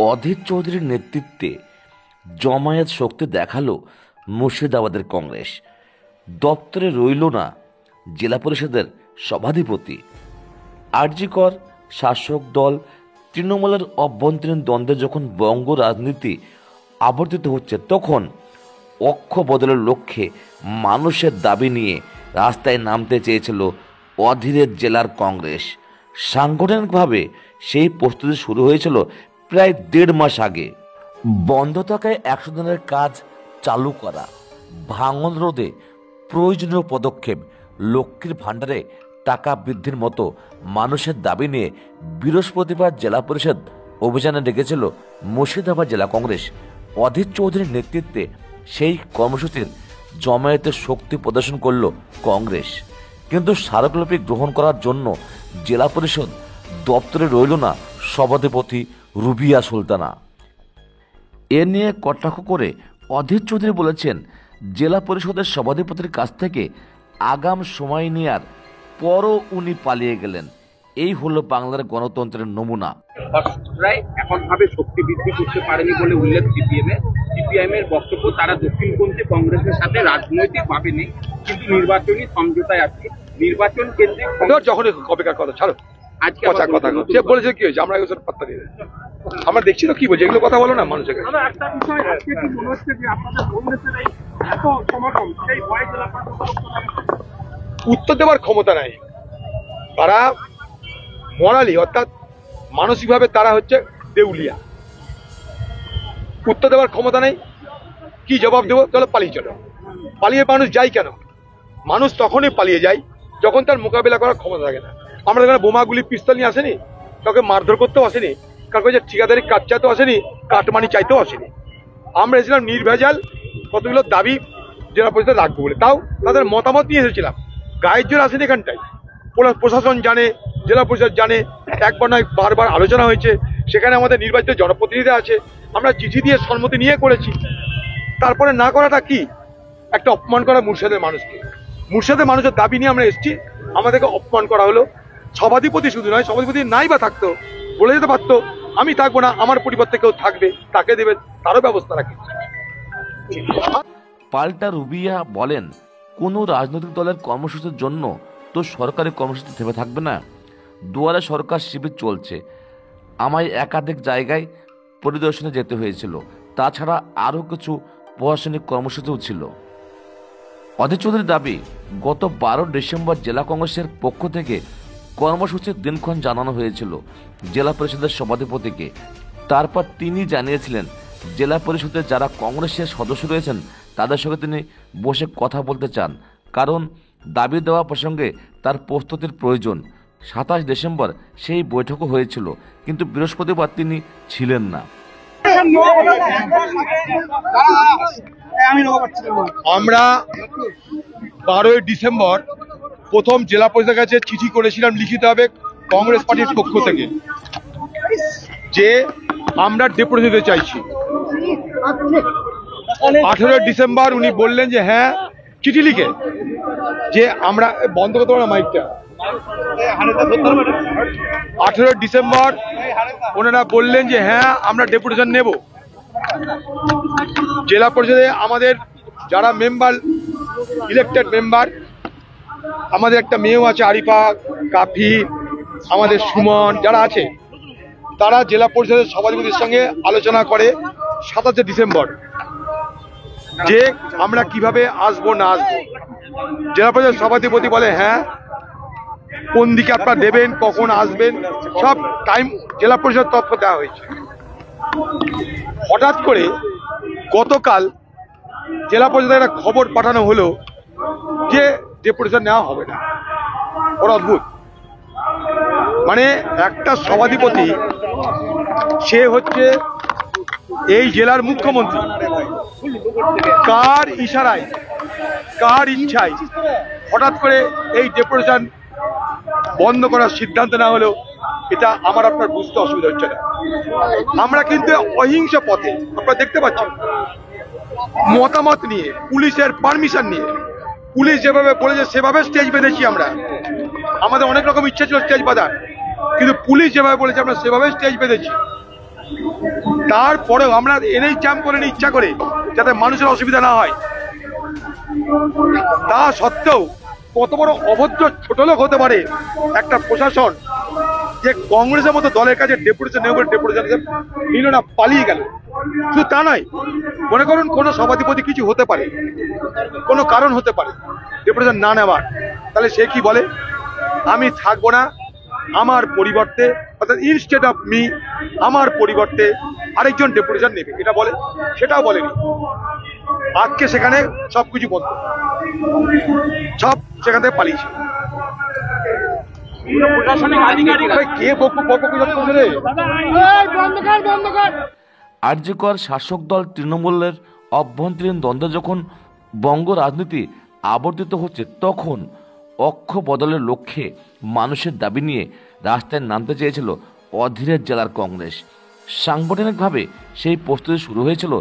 অধীর চৌধুরীর নেতৃত্বে জমায়েত শক্তি দেখালো মুর্শিদাবাদের কংগ্রেস। দপ্তরে রইল না জেলা পরিষদের সভাধিপতি। আরজিকর শাসক দল তৃণমূলের অভ্যন্তরীণ দ্বন্দ্বে যখন বঙ্গ রাজনীতি আবর্তিত হচ্ছে, তখন অক্ষ বদলের লক্ষ্যে মানুষের দাবি নিয়ে রাস্তায় নামতে চেয়েছিল অধীরের জেলার কংগ্রেস। সাংগঠনিকভাবে সেই প্রস্তুতি শুরু হয়েছিল প্রায় 1.5 মাস আগে। বন্ধ থাকায় 100 দিনের কাজ চালু করা, ভাঙন রোধে প্রয়োজনীয় পদক্ষেপ, লক্ষ্মীর ভাণ্ডারে টাকা বৃদ্ধির মতো মানুষের দাবি নিয়ে বৃহস্পতিবার জেলা পরিষদ অভিযানে ডেকেছিল মুর্শিদাবাদ জেলা কংগ্রেস। অধীর চৌধুরীর নেতৃত্বে সেই কর্মসূচির জমায়েতের শক্তি প্রদর্শন করল কংগ্রেস, কিন্তু স্মারকলিপি গ্রহণ করার জন্য জেলা পরিষদ দপ্তরে রইল না সভাধিপতি রুবিয়া সুলতানা। এ নিয়ে কটাক্ষ করে অধীর চৌধুরী বলেছেন, জেলা পরিষদের সভাধিপতির কাছ থেকে আগাম সময় নেওয়ার পরও উনি পালিয়ে গেলেন। এই হলো বাংলার গণতন্ত্রের নমুনা। এককভাবে শক্তি বৃদ্ধি করতে পারেনি বলে উল্লেখ সিপিআইএম এর বক্তব্য, তারা দক্ষিণপন্থী কংগ্রেসের সাথে রাজনৈতিক ভাবে নেই, কিন্তু নির্বাচনী সমঝোতায় আছে। নির্বাচন কেন্দ্রে যখন কবেকার কথা ছাড়ো, আজকে কথা সে বলেছে কি হয়েছে, আমরা এগুলো পাত্তা দিই, আমরা দেখছি তো কি বলছে, এগুলো কথা বলো না মানুষের কাছে। একটা বিষয় আজকে কি মনে হচ্ছে যে আপনাদের কংগ্রেসের এই এত সমাগম, সেই ভয় জেলা উত্তর দেওয়ার ক্ষমতা নাই। তারা মরালি অর্থাৎ মানসিকভাবে তারা হচ্ছে দেউলিয়া, উত্তর দেওয়ার ক্ষমতা নেই। কি জবাব দেবো? চলো পালিয়ে চলো। পালিয়ে মানুষ যায় কেন? মানুষ তখনই পালিয়ে যায় যখন তার মোকাবিলা করার ক্ষমতা থাকে না। আমরা এখানে বোমাগুলি পিস্তল নিয়ে আসেনি, কাউকে মারধর করতেও আসেনি, কাউকে যে ঠিকাদারি কাজ চাইতেও আসেনি, কাটমানি চাইতেও আসেনি। আমরা এসেছিলাম নির্ভেজাল কতগুলো দাবি জেলা পরিষদে রাখবো বলে, তাও তাদের মতামত নিয়ে এসেছিলাম। গায়ের জোর আসেনি এখানটায়। প্রশাসন জানে, জেলা পরিষদ জানে, একবার নয় বারবার আলোচনা হয়েছে, সেখানে আমাদের নির্বাচিত জনপ্রতিনিধি আছে, আমরা চিঠি দিয়ে সম্মতি নিয়ে করেছি। তারপরে না করাটা কি? একটা অপমান করা মুর্শিদাবাদের মানুষকে। মুর্শিদাবাদের মানুষের দাবি নিয়ে আমরা এসেছি, আমাদেরকে অপমান করা হলো। সভাধিপতি শুধু নয়, সভাধিপতি নাই বা থাকতো, বলে যেতে পারতো আমি থাকবো না, আমার পরিবর্তে কেউ থাকবে, তাকে দেবেন, তারও ব্যবস্থা রাখি। পাল্টা রুবিয়া বলেন, কোনো রাজনৈতিক দলের কর্মসূচির জন্য তো সরকারি কর্মসূচি থেমে থাকবে না। দুয়ারে সরকার শিবির চলছে, আমায় একাধিক জায়গায় পরিদর্শনে যেতে হয়েছিল, তাছাড়া আরও কিছু প্রশাসনিক কর্মসূচিও ছিল। অধীর চৌধুরীর দাবি, গত 12 ডিসেম্বর জেলা কংগ্রেসের পক্ষ থেকে কর্মসূচির দিনক্ষণ জানানো হয়েছিল জেলা পরিষদের সভাধিপতিকে। তারপর তিনি জানিয়েছিলেন জেলা পরিষদের যারা কংগ্রেসের সদস্য রয়েছেন তাদের সঙ্গে তিনি বসে কথা বলতে চান, কারণ দাবি দেওয়া প্রসঙ্গে তার প্রস্তুতির প্রয়োজন। 27 ডিসেম্বর সেই বৈঠকও হয়েছিল, কিন্তু বৃহস্পতিবার তিনি ছিলেন না। আমরা 12 ডিসেম্বর প্রথম জেলা পরিষদের কাছে চিঠি করেছিলাম লিখিতভাবে কংগ্রেস পার্টির পক্ষ থেকে, যে আমরা ডেপুটেশন দিতে চাইছি। 18 ডিসেম্বর উনি বললেন যে হ্যাঁ, চিঠি লিখে যে আমরা বন্ধ করতে পারবো না মাইকটা। 18 ডিসেম্বর ওনারা বললেন যে হ্যাঁ আমরা ডেপুটেশন নেব। জেলা পরিষদে আমাদের যারা মেম্বার, ইলেক্টেড মেম্বার, আমাদের একটা মেয়েও আছে আরিফা, কাফি, আমাদের সুমন, যারা আছে তারা জেলা পরিষদের সভাধিপতির সঙ্গে আলোচনা করে 27 ডিসেম্বর যে আমরা কিভাবে আসবো না আসবো। জেলা পরিষদের সভাধিপতি বলে হ্যাঁ, কোন দিকে আপনারা দেবেন, কখন আসবেন, সব টাইম জেলা পরিষদ তথ্য দেওয়া হয়েছে। হঠাৎ করে গতকাল জেলা পরিষদের একটা খবর পাঠানো হলো যে ডেপুটেশন নেওয়া হবে না। ওরা অদ্ভুত, মানে একটা সভাধিপতি, সে হচ্ছে এই জেলার মুখ্যমন্ত্রী, কার ইশারায়, কার ইচ্ছায় হঠাৎ করে এই ডেপুটেশন বন্ধ করার সিদ্ধান্ত না হলেও এটা আমার আপনার বুঝতে অসুবিধা হচ্ছে না। আমরা কিন্তু অহিংস পথে, আপনারা দেখতে পাচ্ছেন, মতামত নিয়ে, পুলিশের পারমিশন নিয়ে, পুলিশ যেভাবে বলেছে সেভাবে স্টেজ বেঁধেছি। আমরা, আমাদের অনেক রকম ইচ্ছা ছিল স্টেজ বাঁধার, কিন্তু পুলিশ যেভাবে বলেছে আমরা সেভাবে স্টেজ বেঁধেছি। তারপরেও আমরা এনেই জ্যাম করে নিই ইচ্ছা করে, যাতে মানুষের অসুবিধা না হয়। তা সত্ত্বেও কত বড় অভদ্র ছোট লোক হতে পারে একটা প্রশাসন, যে কংগ্রেসের মতো দলের কাছে ডেপুটেশন নেবে, ডেপুটেশন নিল না, পালিয়ে গেল। শুধু তা নয়, মনে করুন কোনো সভাধিপতি কিছু হতে পারে, কোনো কারণ হতে পারে ডেপুটেশন না নেওয়ার, তাহলে সে কি বলে, আমি থাকবো না, আমার পরিবর্তে, অর্থাৎ ইনস্টেড অফ মি, আমার পরিবর্তে আরেকজন ডেপুটেশন নেবে, এটা বলে। সেটাও বলেনি। আজকে সেখানে সবকিছু বন্ধ, সব সেখান থেকে পালিয়েছে। প্রশাসনিক আধিকারিক কে আরজিকর শাসক দল তৃণমূলের অভ্যন্তরীণ দ্বন্দ্ব যখন বঙ্গ রাজনীতি আবর্তিত হচ্ছে, তখন অক্ষ বদলের লক্ষ্যে মানুষের দাবি নিয়ে রাস্তায় নামতে চেয়েছিল অধীরের জেলার কংগ্রেস। সাংগঠনিকভাবে সেই প্রস্তুতি শুরু হয়েছিল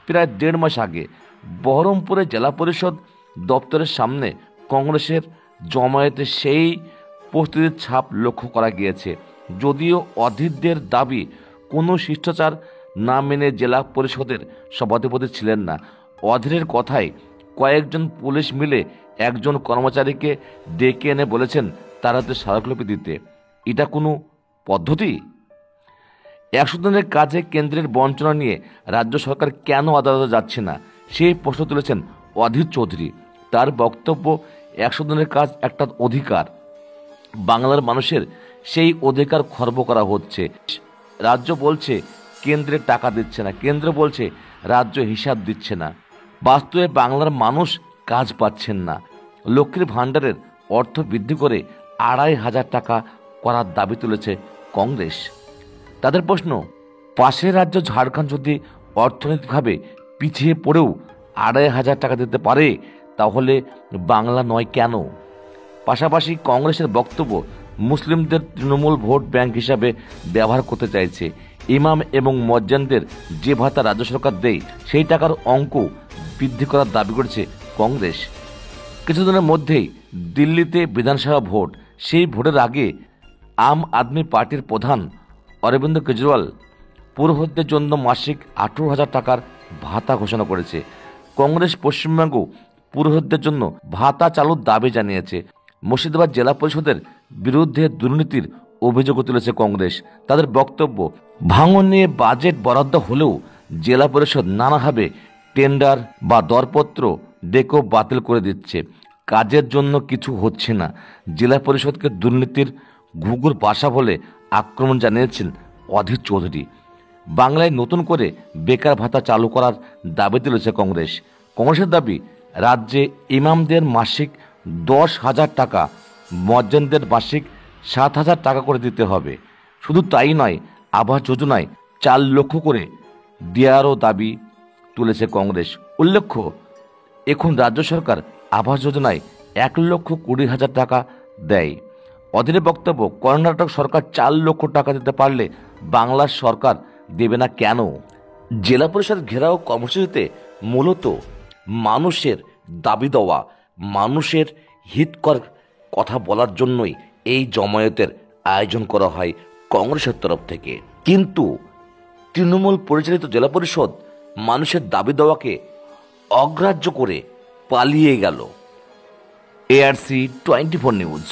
প্রায় 1.5 মাস আগে। বহরমপুরে জেলা পরিষদ দপ্তরের সামনে কংগ্রেসের জমায়েতে সেই প্রস্তুতির ছাপ লক্ষ্য করা গিয়েছে। যদিও অধীরদের দাবি কোনো শিষ্টাচার না মেনে জেলা পরিষদের সভাধিপতি ছিলেন না। অধীরের কথায় কয়েকজন পুলিশ মিলে একজন কর্মচারীকে ডেকে এনে বলেছেন তার হাতে স্মারকলিপি দিতে। এটা কোনো পদ্ধতি? 100 দিনের কাজে কেন্দ্রের বঞ্চনা নিয়ে রাজ্য সরকার কেন আদালতে যাচ্ছে না, সেই প্রশ্ন তুলেছেন অধীর চৌধুরী। তার বক্তব্য, 100 দিনের কাজ একটা অধিকার, বাংলার মানুষের সেই অধিকার খর্ব করা হচ্ছে। রাজ্য বলছে কেন্দ্রে টাকা দিচ্ছে না, কেন্দ্র বলছে রাজ্য হিসাব দিচ্ছে না। বাস্তবে বাংলার মানুষ কাজ পাচ্ছেন না। লক্ষ্মীর ভাণ্ডারের অর্থ বৃদ্ধি করে 2,500 টাকা করার দাবি তুলেছে কংগ্রেস। তাদের প্রশ্ন, পাশের রাজ্য ঝাড়খণ্ড যদি অর্থনৈতিকভাবে পিছিয়ে পড়েও 2,500 টাকা দিতে পারে, তাহলে বাংলা নয় কেন? পাশাপাশি কংগ্রেসের বক্তব্য, মুসলিমদের তৃণমূল ভোট ব্যাংক হিসাবে ব্যবহার করতে চাইছে। ইমাম এবং মজ্জানদের যে ভাতা রাজ্য সরকার দেয়, সেই টাকার অঙ্ক বৃদ্ধি করার দাবি করেছে কংগ্রেস। কিছুদিনের মধ্যেই দিল্লিতে বিধানসভা ভোট। সেই ভোটের আগে আম আদমি পার্টির প্রধান অরবিন্দ কেজরিওয়াল পুরোহিতদের জন্য মাসিক 18,000 টাকার ভাতা ঘোষণা করেছে। কংগ্রেস পশ্চিমবঙ্গ পুরোহিতদের জন্য ভাতা চালুর দাবি জানিয়েছে। মুর্শিদাবাদ জেলা পরিষদের বিরুদ্ধে দুর্নীতির অভিযোগ তুলেছে কংগ্রেস। তাদের বক্তব্য, ভাঙন নিয়ে বাজেট বরাদ্দ হলেও জেলা পরিষদ নানাভাবে টেন্ডার বা দরপত্র ডেকেও বাতিল করে দিচ্ছে। কাজের জন্য কিছু হচ্ছে না। জেলা পরিষদকে দুর্নীতির ঘুঘুর বাসা বলে আক্রমণ জানিয়েছেন অধীর চৌধুরী। বাংলায় নতুন করে বেকার ভাতা চালু করার দাবি তুলেছে কংগ্রেস। কংগ্রেসের দাবি, রাজ্যে ইমামদের মাসিক 10,000 টাকা, মজ্জানদের মাসিক 7,000 টাকা করে দিতে হবে। শুধু তাই নয়, আবাস যোজনায় 4 লক্ষ করে দেওয়ারও দাবি তুলেছে কংগ্রেস। উল্লেখ্য, এখন রাজ্য সরকার আবাস যোজনায় 1,20,000 টাকা দেয়। অধীরের বক্তব্য, কর্ণাটক সরকার 4 লক্ষ টাকা দিতে পারলে বাংলার সরকার দেবে না কেন? জেলা পরিষদ ঘেরাও কর্মসূচিতে মূলত মানুষের দাবি দেওয়া, মানুষের হিতকর কথা বলার জন্যই এই জমায়েতের আয়োজন করা হয় কংগ্রেসের তরফ থেকে। কিন্তু তৃণমূল পরিচালিত জেলা পরিষদ মানুষের দাবি দেওয়াকে অগ্রাহ্য করে পালিয়ে গেল। ARC 24 news.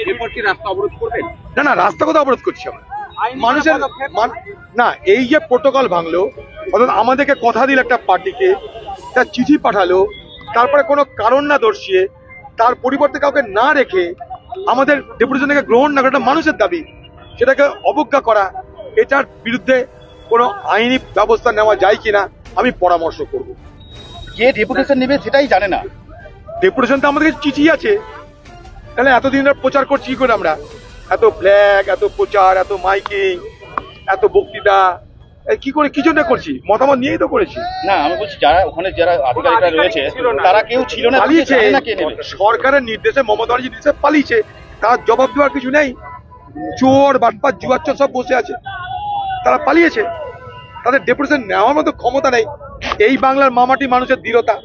এরপর কি রাস্তা অবরোধ করবেন? না, রাস্তা কোথাও অবরোধ করছি আমরা। মানুষের না, এই যে প্রোটোকল ভাঙলো, অর্থাৎ আমাদেরকে কথা দিল একটা পার্টিকে, তার চিঠি পাঠালো, তারপরে কোনো কারণ না দর্শিয়ে তার পরিবর্তে কাউকে না রেখে আমাদের ডেপুটেশনকে গ্রহণ না করা মানুষের দাবি, সেটাকে অবজ্ঞা করা, এটার বিরুদ্ধে কোনো আইনি ব্যবস্থা নেওয়া যায় কিনা আমি পরামর্শ করব। কে ডেপুটেশন নেবে সেটাই জানে না। ডেপুটেশন তো আমাদের কাছে চিঠি আছে, তাহলে এতদিন প্রচার করছি কি করে আমরা? এত ফ্ল্যাগ, এত প্রচার, এত মাইকিং, এত বক্তৃতা কি করে, কি জন্য করছি? মতামত নিয়েই তো করেছি। না, আমি বলছি যারা ওখানে যারা আধিকারিকরা রয়েছে তারা কেউ ছিল না, পালিয়েছে। না কে নেবে? সরকারের নির্দেশে, মমতা ব্যানার্জির নির্দেশে পালিয়েছে, তার জবাব দেওয়ার কিছু নেই। চোর বাটপার জুয়াচ্চর সব বসে আছে, তারা পালিয়েছে, তাদের ডেপুটেশন নেওয়ার মতো ক্ষমতা নেই। এই বাংলার মামাটি মানুষের দৃঢ়তা,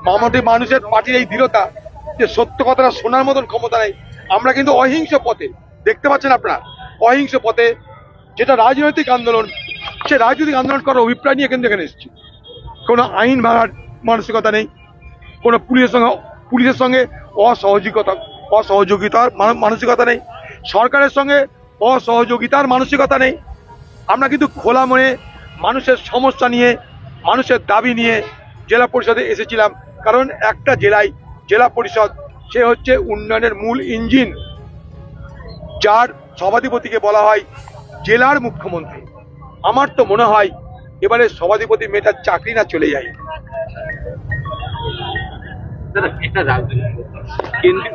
মামাটি মানুষের পার্টির এই দৃঢ়তা, যে সত্য কথাটা শোনার মতন ক্ষমতা নেই। আমরা কিন্তু অহিংস পথে, দেখতে পাচ্ছেন আপনারা, অহিংস পথে, যেটা রাজনৈতিক আন্দোলন, সে রাজনৈতিক আন্দোলন করার অভিপ্রায় নিয়ে কিন্তু এখানে এসেছি। কোনো আইন ভাঙার মানসিকতা নেই, কোনো পুলিশের সঙ্গে অসহযোগিতার মানসিকতা নেই, সরকারের সঙ্গে অসহযোগিতার মানসিকতা নেই। আমরা কিন্তু খোলা মনে মানুষের সমস্যা নিয়ে, মানুষের দাবি নিয়ে জেলা পরিষদে এসেছিলাম। কারণ একটা জেলায় জেলা পরিষদ, সে হচ্ছে উন্নয়নের মূল ইঞ্জিন, যার সভাধিপতিকে বলা হয় জেলার মুখ্যমন্ত্রী। আমার তো মনে হয় এবারে সভাধিপতি মেয়েটার চাকরি না চলে যায়। দাদা, এটা রাজনীতি কেন্দ্রীয়